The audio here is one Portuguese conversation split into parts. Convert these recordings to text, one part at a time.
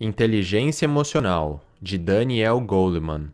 Inteligência Emocional, de Daniel Goleman.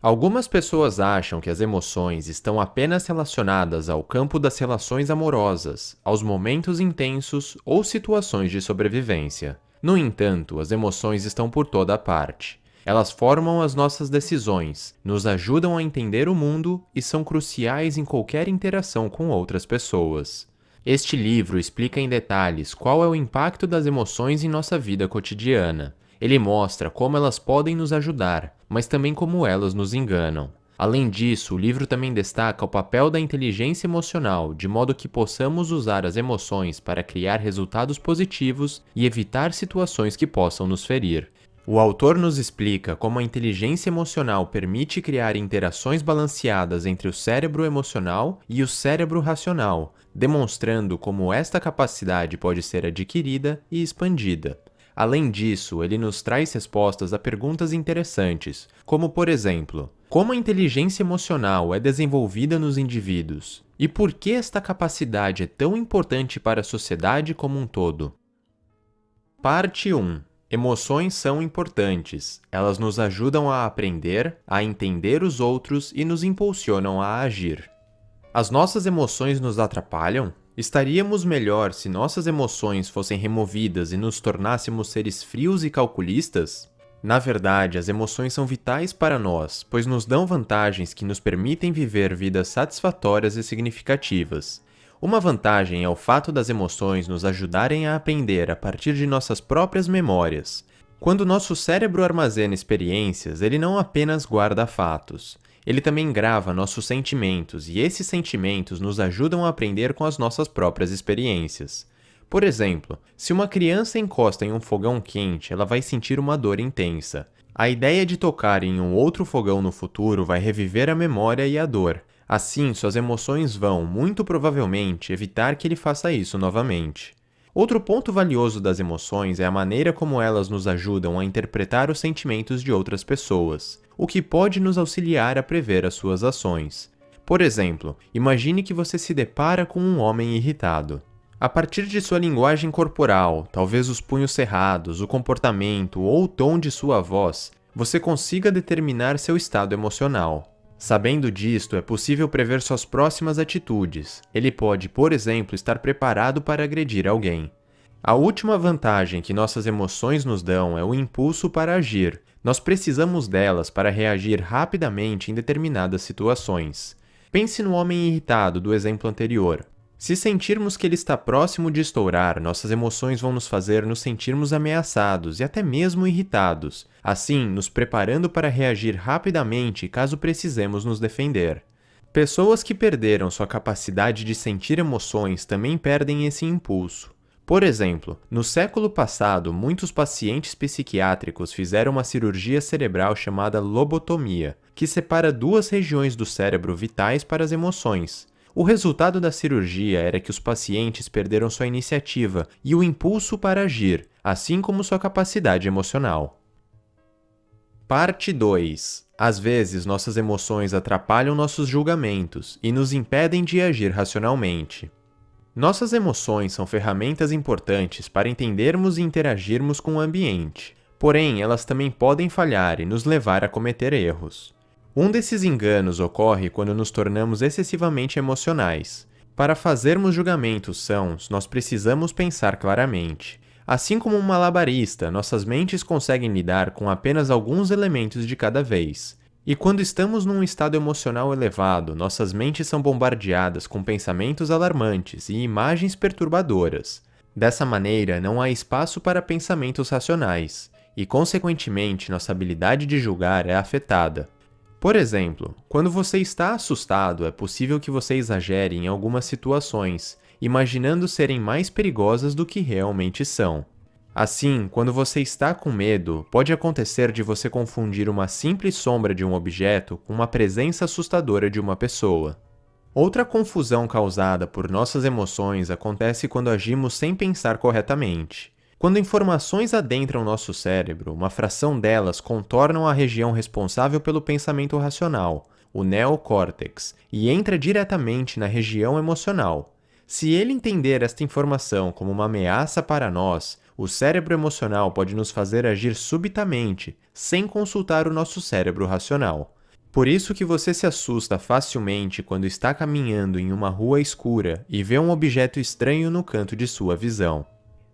Algumas pessoas acham que as emoções estão apenas relacionadas ao campo das relações amorosas, aos momentos intensos ou situações de sobrevivência. No entanto, as emoções estão por toda parte. Elas formam as nossas decisões, nos ajudam a entender o mundo e são cruciais em qualquer interação com outras pessoas. Este livro explica em detalhes qual é o impacto das emoções em nossa vida cotidiana. Ele mostra como elas podem nos ajudar, mas também como elas nos enganam. Além disso, o livro também destaca o papel da inteligência emocional, de modo que possamos usar as emoções para criar resultados positivos e evitar situações que possam nos ferir. O autor nos explica como a inteligência emocional permite criar interações balanceadas entre o cérebro emocional e o cérebro racional, demonstrando como esta capacidade pode ser adquirida e expandida. Além disso, ele nos traz respostas a perguntas interessantes, como por exemplo, como a inteligência emocional é desenvolvida nos indivíduos? E por que esta capacidade é tão importante para a sociedade como um todo? Parte 1. Emoções são importantes. Elas nos ajudam a aprender, a entender os outros e nos impulsionam a agir. As nossas emoções nos atrapalham? Estaríamos melhor se nossas emoções fossem removidas e nos tornássemos seres frios e calculistas? Na verdade, as emoções são vitais para nós, pois nos dão vantagens que nos permitem viver vidas satisfatórias e significativas. Uma vantagem é o fato das emoções nos ajudarem a aprender a partir de nossas próprias memórias. Quando nosso cérebro armazena experiências, ele não apenas guarda fatos. Ele também grava nossos sentimentos, e esses sentimentos nos ajudam a aprender com as nossas próprias experiências. Por exemplo, se uma criança encosta em um fogão quente, ela vai sentir uma dor intensa. A ideia de tocar em um outro fogão no futuro vai reviver a memória e a dor. Assim, suas emoções vão, muito provavelmente, evitar que ele faça isso novamente. Outro ponto valioso das emoções é a maneira como elas nos ajudam a interpretar os sentimentos de outras pessoas, o que pode nos auxiliar a prever as suas ações. Por exemplo, imagine que você se depara com um homem irritado. A partir de sua linguagem corporal, talvez os punhos cerrados, o comportamento ou o tom de sua voz, você consiga determinar seu estado emocional. Sabendo disto, é possível prever suas próximas atitudes. Ele pode, por exemplo, estar preparado para agredir alguém. A última vantagem que nossas emoções nos dão é o impulso para agir. Nós precisamos delas para reagir rapidamente em determinadas situações. Pense no homem irritado do exemplo anterior. Se sentirmos que ele está próximo de estourar, nossas emoções vão nos fazer nos sentirmos ameaçados e até mesmo irritados, assim nos preparando para reagir rapidamente caso precisemos nos defender. Pessoas que perderam sua capacidade de sentir emoções também perdem esse impulso. Por exemplo, no século passado, muitos pacientes psiquiátricos fizeram uma cirurgia cerebral chamada lobotomia, que separa duas regiões do cérebro vitais para as emoções. O resultado da cirurgia era que os pacientes perderam sua iniciativa e o impulso para agir, assim como sua capacidade emocional. Parte 2. Às vezes, nossas emoções atrapalham nossos julgamentos e nos impedem de agir racionalmente. Nossas emoções são ferramentas importantes para entendermos e interagirmos com o ambiente, porém, elas também podem falhar e nos levar a cometer erros. Um desses enganos ocorre quando nos tornamos excessivamente emocionais. Para fazermos julgamentos sãos, nós precisamos pensar claramente. Assim como um malabarista, nossas mentes conseguem lidar com apenas alguns elementos de cada vez. E quando estamos num estado emocional elevado, nossas mentes são bombardeadas com pensamentos alarmantes e imagens perturbadoras. Dessa maneira, não há espaço para pensamentos racionais, e, consequentemente, nossa habilidade de julgar é afetada. Por exemplo, quando você está assustado, é possível que você exagere em algumas situações, imaginando serem mais perigosas do que realmente são. Assim, quando você está com medo, pode acontecer de você confundir uma simples sombra de um objeto com uma presença assustadora de uma pessoa. Outra confusão causada por nossas emoções acontece quando agimos sem pensar corretamente. Quando informações adentram nosso cérebro, uma fração delas contornam a região responsável pelo pensamento racional, o neocórtex, e entra diretamente na região emocional. Se ele entender esta informação como uma ameaça para nós, O cérebro emocional pode nos fazer agir subitamente, sem consultar o nosso cérebro racional. Por isso que você se assusta facilmente quando está caminhando em uma rua escura e vê um objeto estranho no canto de sua visão.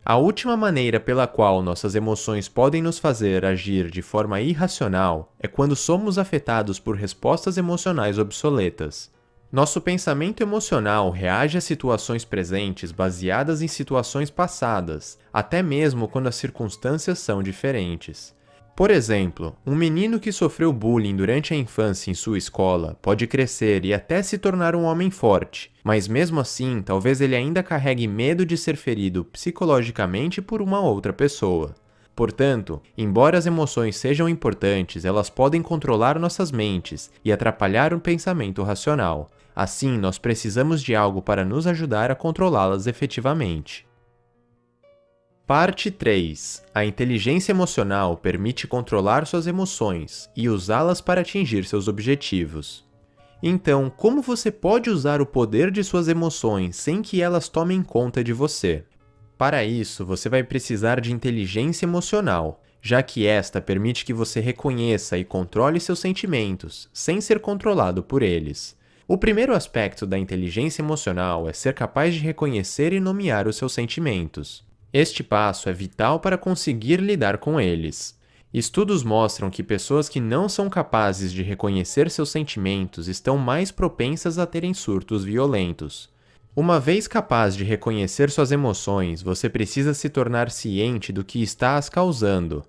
A última maneira pela qual nossas emoções podem nos fazer agir de forma irracional é quando somos afetados por respostas emocionais obsoletas. Nosso pensamento emocional reage a situações presentes baseadas em situações passadas, até mesmo quando as circunstâncias são diferentes. Por exemplo, um menino que sofreu bullying durante a infância em sua escola pode crescer e até se tornar um homem forte, mas mesmo assim, talvez ele ainda carregue medo de ser ferido psicologicamente por uma outra pessoa. Portanto, embora as emoções sejam importantes, elas podem controlar nossas mentes e atrapalhar o pensamento racional. Assim, nós precisamos de algo para nos ajudar a controlá-las efetivamente. Parte 3. A inteligência emocional permite controlar suas emoções e usá-las para atingir seus objetivos. Então, como você pode usar o poder de suas emoções sem que elas tomem conta de você? Para isso, você vai precisar de inteligência emocional, já que esta permite que você reconheça e controle seus sentimentos, sem ser controlado por eles. O primeiro aspecto da inteligência emocional é ser capaz de reconhecer e nomear os seus sentimentos. Este passo é vital para conseguir lidar com eles. Estudos mostram que pessoas que não são capazes de reconhecer seus sentimentos estão mais propensas a terem surtos violentos. Uma vez capaz de reconhecer suas emoções, você precisa se tornar ciente do que está as causando.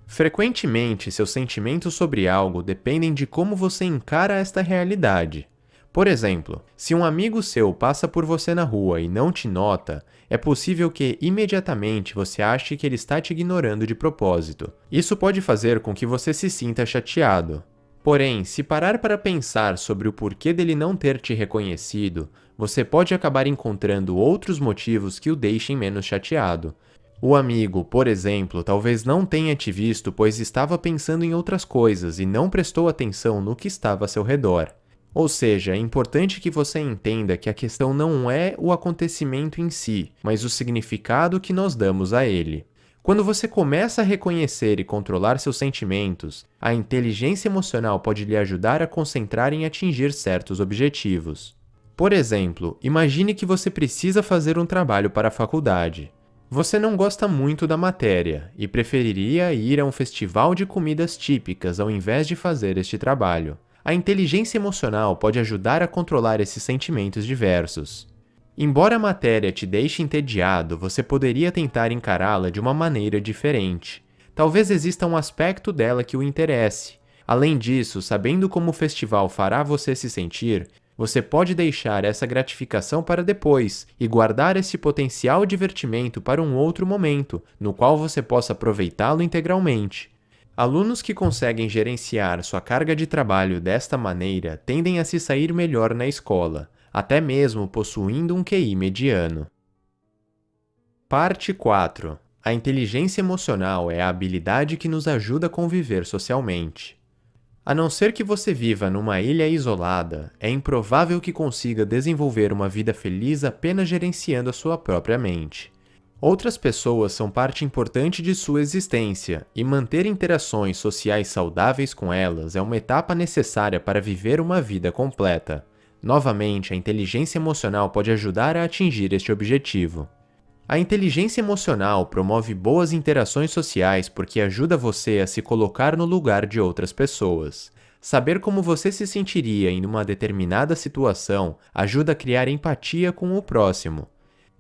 Frequentemente, seus sentimentos sobre algo dependem de como você encara esta realidade. Por exemplo, se um amigo seu passa por você na rua e não te nota, é possível que imediatamente você ache que ele está te ignorando de propósito. Isso pode fazer com que você se sinta chateado. Porém, se parar para pensar sobre o porquê dele não ter te reconhecido, você pode acabar encontrando outros motivos que o deixem menos chateado. O amigo, por exemplo, talvez não tenha te visto pois estava pensando em outras coisas e não prestou atenção no que estava a seu redor. Ou seja, é importante que você entenda que a questão não é o acontecimento em si, mas o significado que nós damos a ele. Quando você começa a reconhecer e controlar seus sentimentos, a inteligência emocional pode lhe ajudar a concentrar em atingir certos objetivos. Por exemplo, imagine que você precisa fazer um trabalho para a faculdade. Você não gosta muito da matéria e preferiria ir a um festival de comidas típicas ao invés de fazer este trabalho. A inteligência emocional pode ajudar a controlar esses sentimentos diversos. Embora a matéria te deixe entediado, você poderia tentar encará-la de uma maneira diferente. Talvez exista um aspecto dela que o interesse. Além disso, sabendo como o festival fará você se sentir, você pode deixar essa gratificação para depois e guardar esse potencial divertimento para um outro momento, no qual você possa aproveitá-lo integralmente. Alunos que conseguem gerenciar sua carga de trabalho desta maneira tendem a se sair melhor na escola, até mesmo possuindo um QI mediano. Parte 4. A inteligência emocional é a habilidade que nos ajuda a conviver socialmente. A não ser que você viva numa ilha isolada, é improvável que consiga desenvolver uma vida feliz apenas gerenciando a sua própria mente. Outras pessoas são parte importante de sua existência, e manter interações sociais saudáveis com elas é uma etapa necessária para viver uma vida completa. Novamente, a inteligência emocional pode ajudar a atingir este objetivo. A inteligência emocional promove boas interações sociais porque ajuda você a se colocar no lugar de outras pessoas. Saber como você se sentiria em uma determinada situação ajuda a criar empatia com o próximo.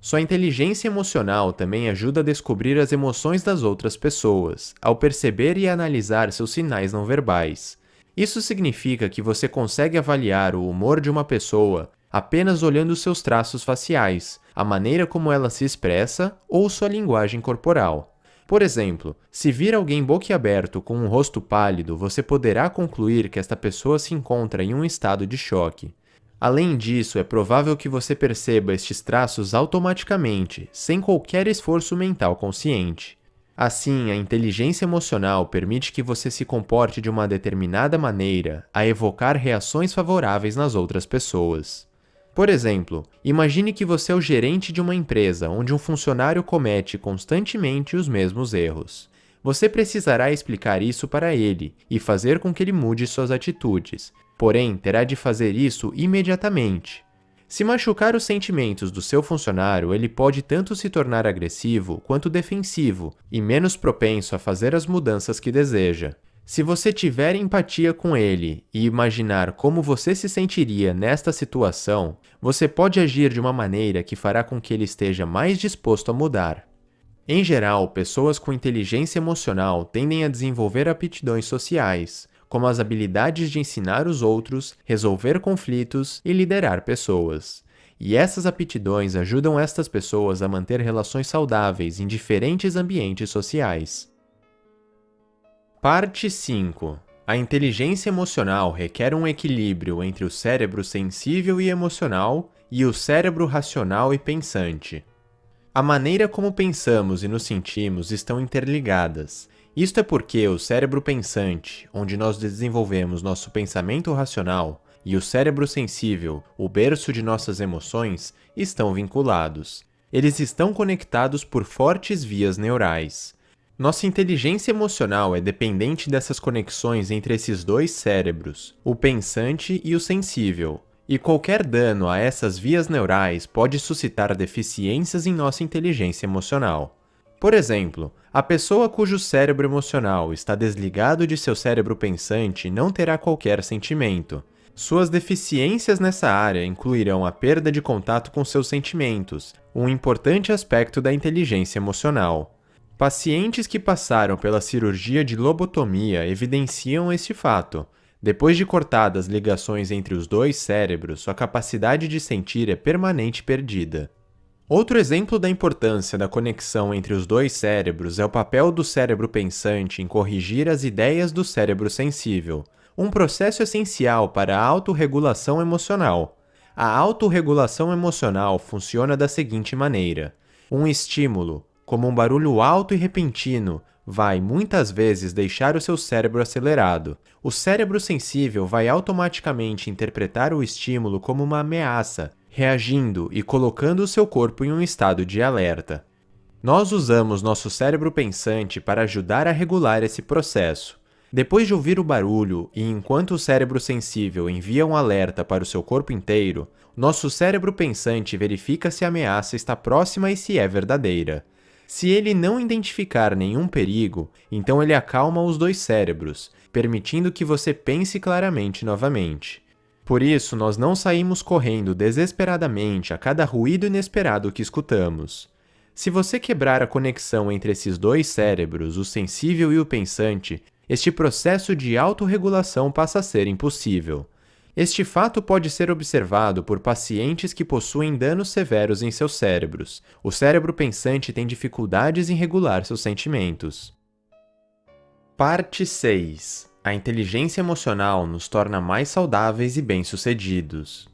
Sua inteligência emocional também ajuda a descobrir as emoções das outras pessoas, ao perceber e analisar seus sinais não verbais. Isso significa que você consegue avaliar o humor de uma pessoa apenas olhando seus traços faciais, a maneira como ela se expressa ou sua linguagem corporal. Por exemplo, se vir alguém boquiaberto com um rosto pálido, você poderá concluir que esta pessoa se encontra em um estado de choque. Além disso, é provável que você perceba estes traços automaticamente, sem qualquer esforço mental consciente. Assim, a inteligência emocional permite que você se comporte de uma determinada maneira a evocar reações favoráveis nas outras pessoas. Por exemplo, imagine que você é o gerente de uma empresa onde um funcionário comete constantemente os mesmos erros. Você precisará explicar isso para ele e fazer com que ele mude suas atitudes, porém terá de fazer isso imediatamente. Se machucar os sentimentos do seu funcionário, ele pode tanto se tornar agressivo quanto defensivo e menos propenso a fazer as mudanças que deseja. Se você tiver empatia com ele e imaginar como você se sentiria nesta situação, você pode agir de uma maneira que fará com que ele esteja mais disposto a mudar. Em geral, pessoas com inteligência emocional tendem a desenvolver aptidões sociais, como as habilidades de ensinar os outros, resolver conflitos e liderar pessoas. E essas aptidões ajudam estas pessoas a manter relações saudáveis em diferentes ambientes sociais. Parte 5. A inteligência emocional requer um equilíbrio entre o cérebro sensível e emocional e o cérebro racional e pensante. A maneira como pensamos e nos sentimos estão interligadas. Isto é porque o cérebro pensante, onde nós desenvolvemos nosso pensamento racional, e o cérebro sensível, o berço de nossas emoções, estão vinculados. Eles estão conectados por fortes vias neurais. Nossa inteligência emocional é dependente dessas conexões entre esses dois cérebros, o pensante e o sensível, e qualquer dano a essas vias neurais pode suscitar deficiências em nossa inteligência emocional. Por exemplo, a pessoa cujo cérebro emocional está desligado de seu cérebro pensante não terá qualquer sentimento. Suas deficiências nessa área incluirão a perda de contato com seus sentimentos, um importante aspecto da inteligência emocional. Pacientes que passaram pela cirurgia de lobotomia evidenciam este fato. Depois de cortadas ligações entre os dois cérebros, sua capacidade de sentir é permanente perdida. Outro exemplo da importância da conexão entre os dois cérebros é o papel do cérebro pensante em corrigir as ideias do cérebro sensível, um processo essencial para a autorregulação emocional. A autorregulação emocional funciona da seguinte maneira: um estímulo, como um barulho alto e repentino, vai muitas vezes deixar o seu cérebro acelerado. O cérebro sensível vai automaticamente interpretar o estímulo como uma ameaça, reagindo e colocando o seu corpo em um estado de alerta. Nós usamos nosso cérebro pensante para ajudar a regular esse processo. Depois de ouvir o barulho e enquanto o cérebro sensível envia um alerta para o seu corpo inteiro, nosso cérebro pensante verifica se a ameaça está próxima e se é verdadeira. Se ele não identificar nenhum perigo, então ele acalma os dois cérebros, permitindo que você pense claramente novamente. Por isso, nós não saímos correndo desesperadamente a cada ruído inesperado que escutamos. Se você quebrar a conexão entre esses dois cérebros, o sensível e o pensante, este processo de autorregulação passa a ser impossível. Este fato pode ser observado por pacientes que possuem danos severos em seus cérebros. O cérebro pensante tem dificuldades em regular seus sentimentos. Parte 6. A inteligência emocional nos torna mais saudáveis e bem-sucedidos.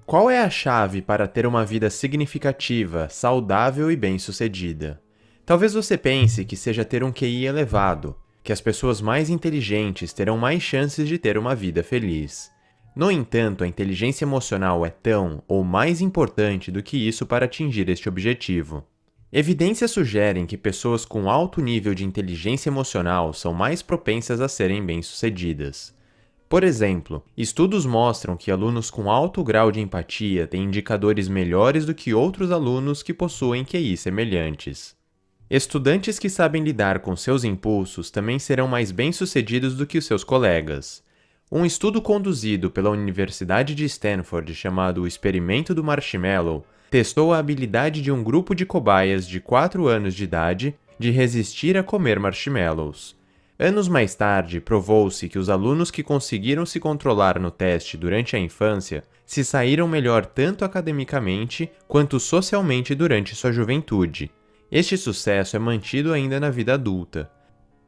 Qual é a chave para ter uma vida significativa, saudável e bem-sucedida? Talvez você pense que seja ter um QI elevado, que as pessoas mais inteligentes terão mais chances de ter uma vida feliz. No entanto, a inteligência emocional é tão ou mais importante do que isso para atingir este objetivo. Evidências sugerem que pessoas com alto nível de inteligência emocional são mais propensas a serem bem-sucedidas. Por exemplo, estudos mostram que alunos com alto grau de empatia têm indicadores melhores do que outros alunos que possuem QI semelhantes. Estudantes que sabem lidar com seus impulsos também serão mais bem-sucedidos do que os seus colegas. Um estudo conduzido pela Universidade de Stanford chamado Experimento do Marshmallow testou a habilidade de um grupo de cobaias de 4 anos de idade de resistir a comer marshmallows. Anos mais tarde, provou-se que os alunos que conseguiram se controlar no teste durante a infância se saíram melhor tanto academicamente quanto socialmente durante sua juventude. Este sucesso é mantido ainda na vida adulta.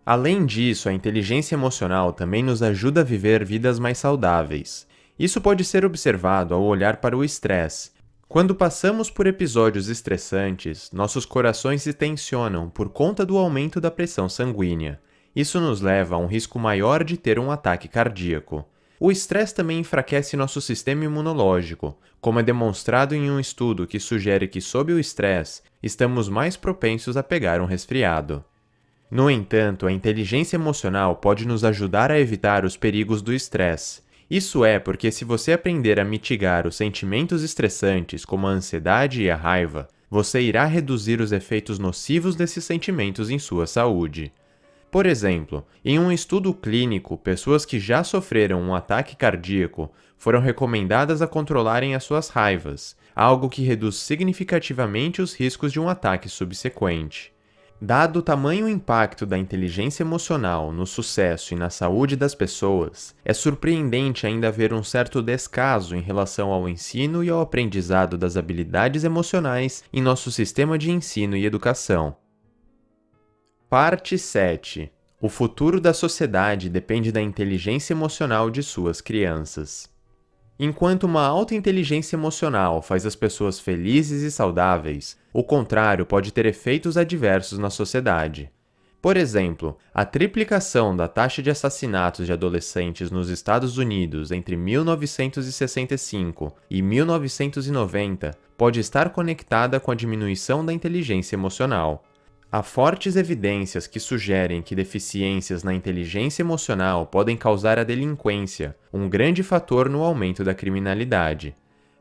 Além disso, a inteligência emocional também nos ajuda a viver vidas mais saudáveis. Isso pode ser observado ao olhar para o estresse. Quando passamos por episódios estressantes, nossos corações se tensionam por conta do aumento da pressão sanguínea. Isso nos leva a um risco maior de ter um ataque cardíaco. O estresse também enfraquece nosso sistema imunológico, como é demonstrado em um estudo que sugere que, sob o estresse, estamos mais propensos a pegar um resfriado. No entanto, a inteligência emocional pode nos ajudar a evitar os perigos do estresse. Isso é porque, se você aprender a mitigar os sentimentos estressantes, como a ansiedade e a raiva, você irá reduzir os efeitos nocivos desses sentimentos em sua saúde. Por exemplo, em um estudo clínico, pessoas que já sofreram um ataque cardíaco foram recomendadas a controlarem as suas raivas, algo que reduz significativamente os riscos de um ataque subsequente. Dado o tamanho impacto da inteligência emocional no sucesso e na saúde das pessoas, é surpreendente ainda haver um certo descaso em relação ao ensino e ao aprendizado das habilidades emocionais em nosso sistema de ensino e educação. Parte 7. O futuro da sociedade depende da inteligência emocional de suas crianças. Enquanto uma alta inteligência emocional faz as pessoas felizes e saudáveis, o contrário pode ter efeitos adversos na sociedade. Por exemplo, a triplicação da taxa de assassinatos de adolescentes nos Estados Unidos entre 1965 e 1990 pode estar conectada com a diminuição da inteligência emocional. Há fortes evidências que sugerem que deficiências na inteligência emocional podem causar a delinquência, um grande fator no aumento da criminalidade.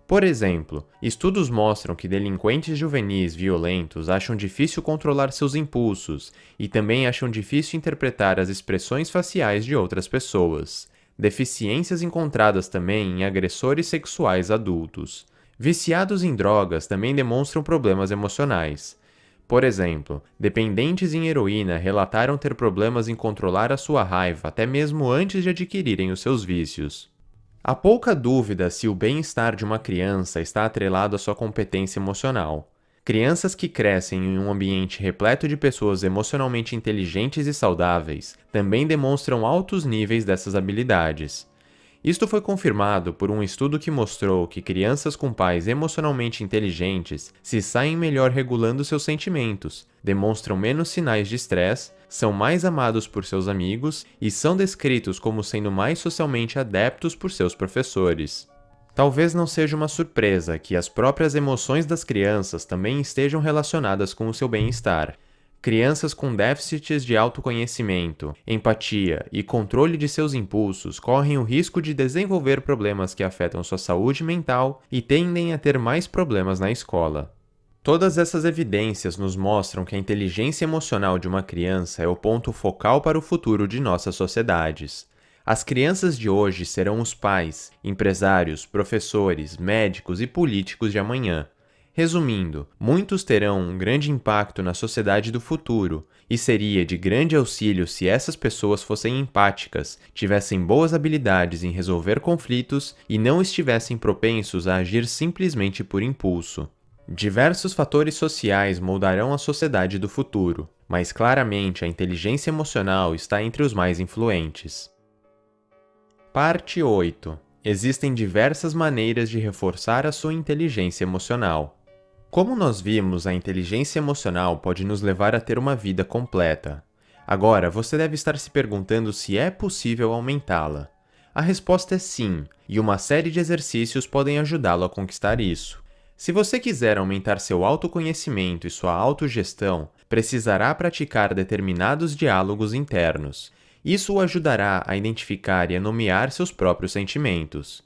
Por exemplo, estudos mostram que delinquentes juvenis violentos acham difícil controlar seus impulsos e também acham difícil interpretar as expressões faciais de outras pessoas. Deficiências encontradas também em agressores sexuais adultos. Viciados em drogas também demonstram problemas emocionais. Por exemplo, dependentes em heroína relataram ter problemas em controlar a sua raiva até mesmo antes de adquirirem os seus vícios. Há pouca dúvida se o bem-estar de uma criança está atrelado à sua competência emocional. Crianças que crescem em um ambiente repleto de pessoas emocionalmente inteligentes e saudáveis também demonstram altos níveis dessas habilidades. Isto foi confirmado por um estudo que mostrou que crianças com pais emocionalmente inteligentes se saem melhor regulando seus sentimentos, demonstram menos sinais de estresse, são mais amados por seus amigos e são descritos como sendo mais socialmente adeptos por seus professores. Talvez não seja uma surpresa que as próprias emoções das crianças também estejam relacionadas com o seu bem-estar. Crianças com déficits de autoconhecimento, empatia e controle de seus impulsos correm o risco de desenvolver problemas que afetam sua saúde mental e tendem a ter mais problemas na escola. Todas essas evidências nos mostram que a inteligência emocional de uma criança é o ponto focal para o futuro de nossas sociedades. As crianças de hoje serão os pais, empresários, professores, médicos e políticos de amanhã. Resumindo, muitos terão um grande impacto na sociedade do futuro, e seria de grande auxílio se essas pessoas fossem empáticas, tivessem boas habilidades em resolver conflitos e não estivessem propensos a agir simplesmente por impulso. Diversos fatores sociais moldarão a sociedade do futuro, mas claramente a inteligência emocional está entre os mais influentes. Parte 8. Existem diversas maneiras de reforçar a sua inteligência emocional. Como nós vimos, a inteligência emocional pode nos levar a ter uma vida completa. Agora, você deve estar se perguntando se é possível aumentá-la. A resposta é sim, e uma série de exercícios podem ajudá-lo a conquistar isso. Se você quiser aumentar seu autoconhecimento e sua autogestão, precisará praticar determinados diálogos internos. Isso o ajudará a identificar e a nomear seus próprios sentimentos.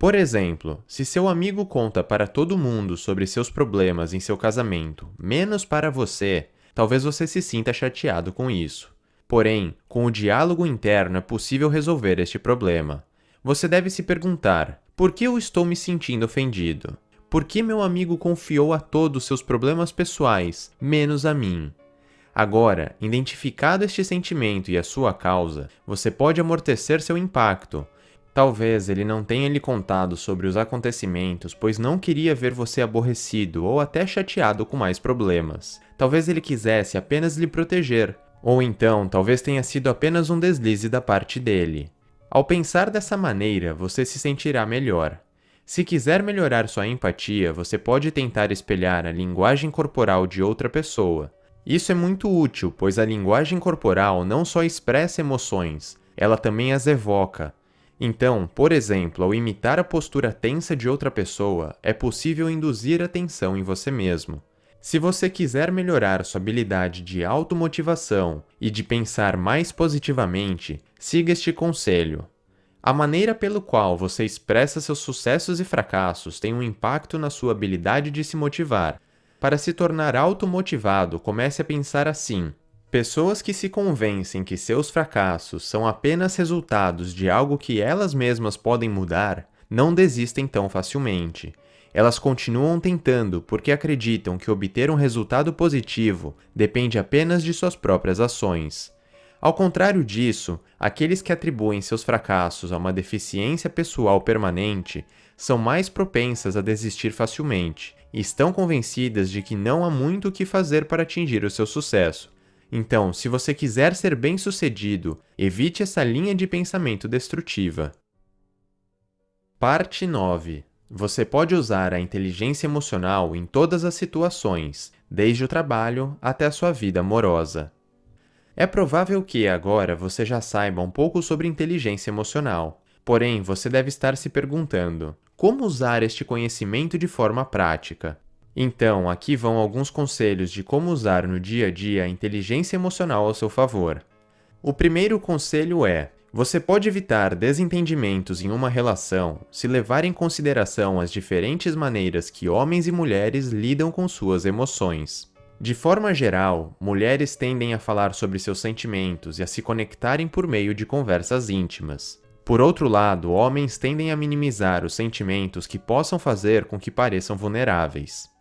Por exemplo, se seu amigo conta para todo mundo sobre seus problemas em seu casamento, menos para você, talvez você se sinta chateado com isso. Porém, com o diálogo interno é possível resolver este problema. Você deve se perguntar: por que eu estou me sentindo ofendido? Por que meu amigo confiou a todos seus problemas pessoais, menos a mim? Agora, identificado este sentimento e a sua causa, você pode amortecer seu impacto. Talvez ele não tenha lhe contado sobre os acontecimentos, pois não queria ver você aborrecido ou até chateado com mais problemas. Talvez ele quisesse apenas lhe proteger, ou então talvez tenha sido apenas um deslize da parte dele. Ao pensar dessa maneira, você se sentirá melhor. Se quiser melhorar sua empatia, você pode tentar espelhar a linguagem corporal de outra pessoa. Isso é muito útil, pois a linguagem corporal não só expressa emoções, ela também as evoca. Então, por exemplo, ao imitar a postura tensa de outra pessoa, é possível induzir a tensão em você mesmo. Se você quiser melhorar sua habilidade de automotivação e de pensar mais positivamente, siga este conselho. A maneira pelo qual você expressa seus sucessos e fracassos tem um impacto na sua habilidade de se motivar. Para se tornar automotivado, comece a pensar assim: pessoas que se convencem que seus fracassos são apenas resultados de algo que elas mesmas podem mudar, não desistem tão facilmente. Elas continuam tentando porque acreditam que obter um resultado positivo depende apenas de suas próprias ações. Ao contrário disso, aqueles que atribuem seus fracassos a uma deficiência pessoal permanente são mais propensas a desistir facilmente e estão convencidas de que não há muito o que fazer para atingir o seu sucesso. Então, se você quiser ser bem-sucedido, evite essa linha de pensamento destrutiva. Parte 9. Você pode usar a inteligência emocional em todas as situações, desde o trabalho até a sua vida amorosa. É provável que agora você já saiba um pouco sobre inteligência emocional. Porém, você deve estar se perguntando: como usar este conhecimento de forma prática? Então, aqui vão alguns conselhos de como usar no dia a dia a inteligência emocional ao seu favor. O primeiro conselho é: você pode evitar desentendimentos em uma relação se levar em consideração as diferentes maneiras que homens e mulheres lidam com suas emoções. De forma geral, mulheres tendem a falar sobre seus sentimentos e a se conectarem por meio de conversas íntimas. Por outro lado, homens tendem a minimizar os sentimentos que possam fazer com que pareçam vulneráveis.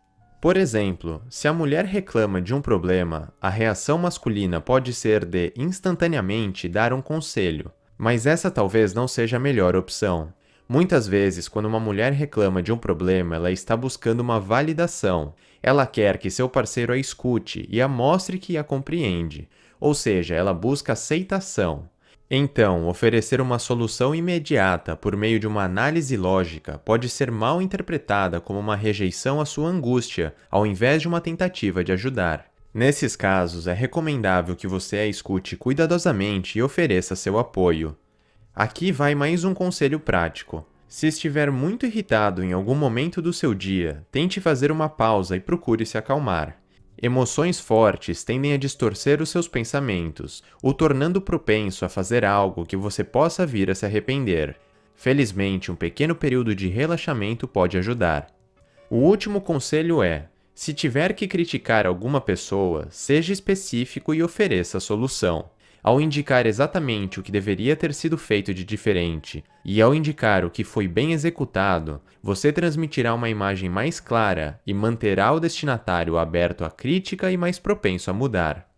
Por exemplo, se a mulher reclama de um problema, a reação masculina pode ser de instantaneamente dar um conselho, mas essa talvez não seja a melhor opção. Muitas vezes, quando uma mulher reclama de um problema, ela está buscando uma validação. Ela quer que seu parceiro a escute e a mostre que a compreende, ou seja, ela busca aceitação. Então, oferecer uma solução imediata por meio de uma análise lógica pode ser mal interpretada como uma rejeição à sua angústia, ao invés de uma tentativa de ajudar. Nesses casos, é recomendável que você a escute cuidadosamente e ofereça seu apoio. Aqui vai mais um conselho prático. Se estiver muito irritado em algum momento do seu dia, tente fazer uma pausa e procure se acalmar. Emoções fortes tendem a distorcer os seus pensamentos, o tornando propenso a fazer algo que você possa vir a se arrepender. Felizmente, um pequeno período de relaxamento pode ajudar. O último conselho é: se tiver que criticar alguma pessoa, seja específico e ofereça a solução. Ao indicar exatamente o que deveria ter sido feito de diferente e ao indicar o que foi bem executado, você transmitirá uma imagem mais clara e manterá o destinatário aberto à crítica e mais propenso a mudar.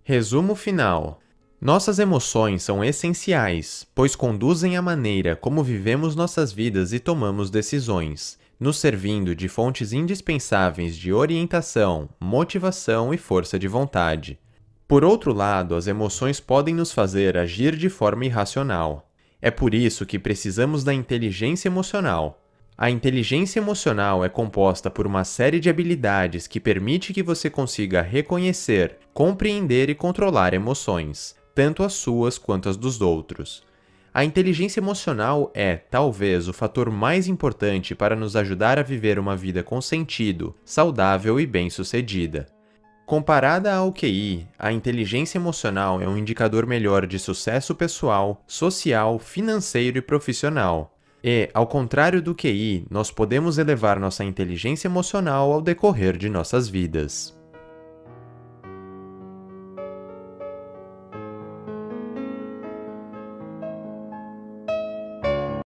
Resumo final. Nossas emoções são essenciais, pois conduzem a maneira como vivemos nossas vidas e tomamos decisões, nos servindo de fontes indispensáveis de orientação, motivação e força de vontade. Por outro lado, as emoções podem nos fazer agir de forma irracional. É por isso que precisamos da inteligência emocional. A inteligência emocional é composta por uma série de habilidades que permite que você consiga reconhecer, compreender e controlar emoções, tanto as suas quanto as dos outros. A inteligência emocional é, talvez, o fator mais importante para nos ajudar a viver uma vida com sentido, saudável e bem-sucedida. Comparada ao QI, a inteligência emocional é um indicador melhor de sucesso pessoal, social, financeiro e profissional. E, ao contrário do QI, nós podemos elevar nossa inteligência emocional ao decorrer de nossas vidas.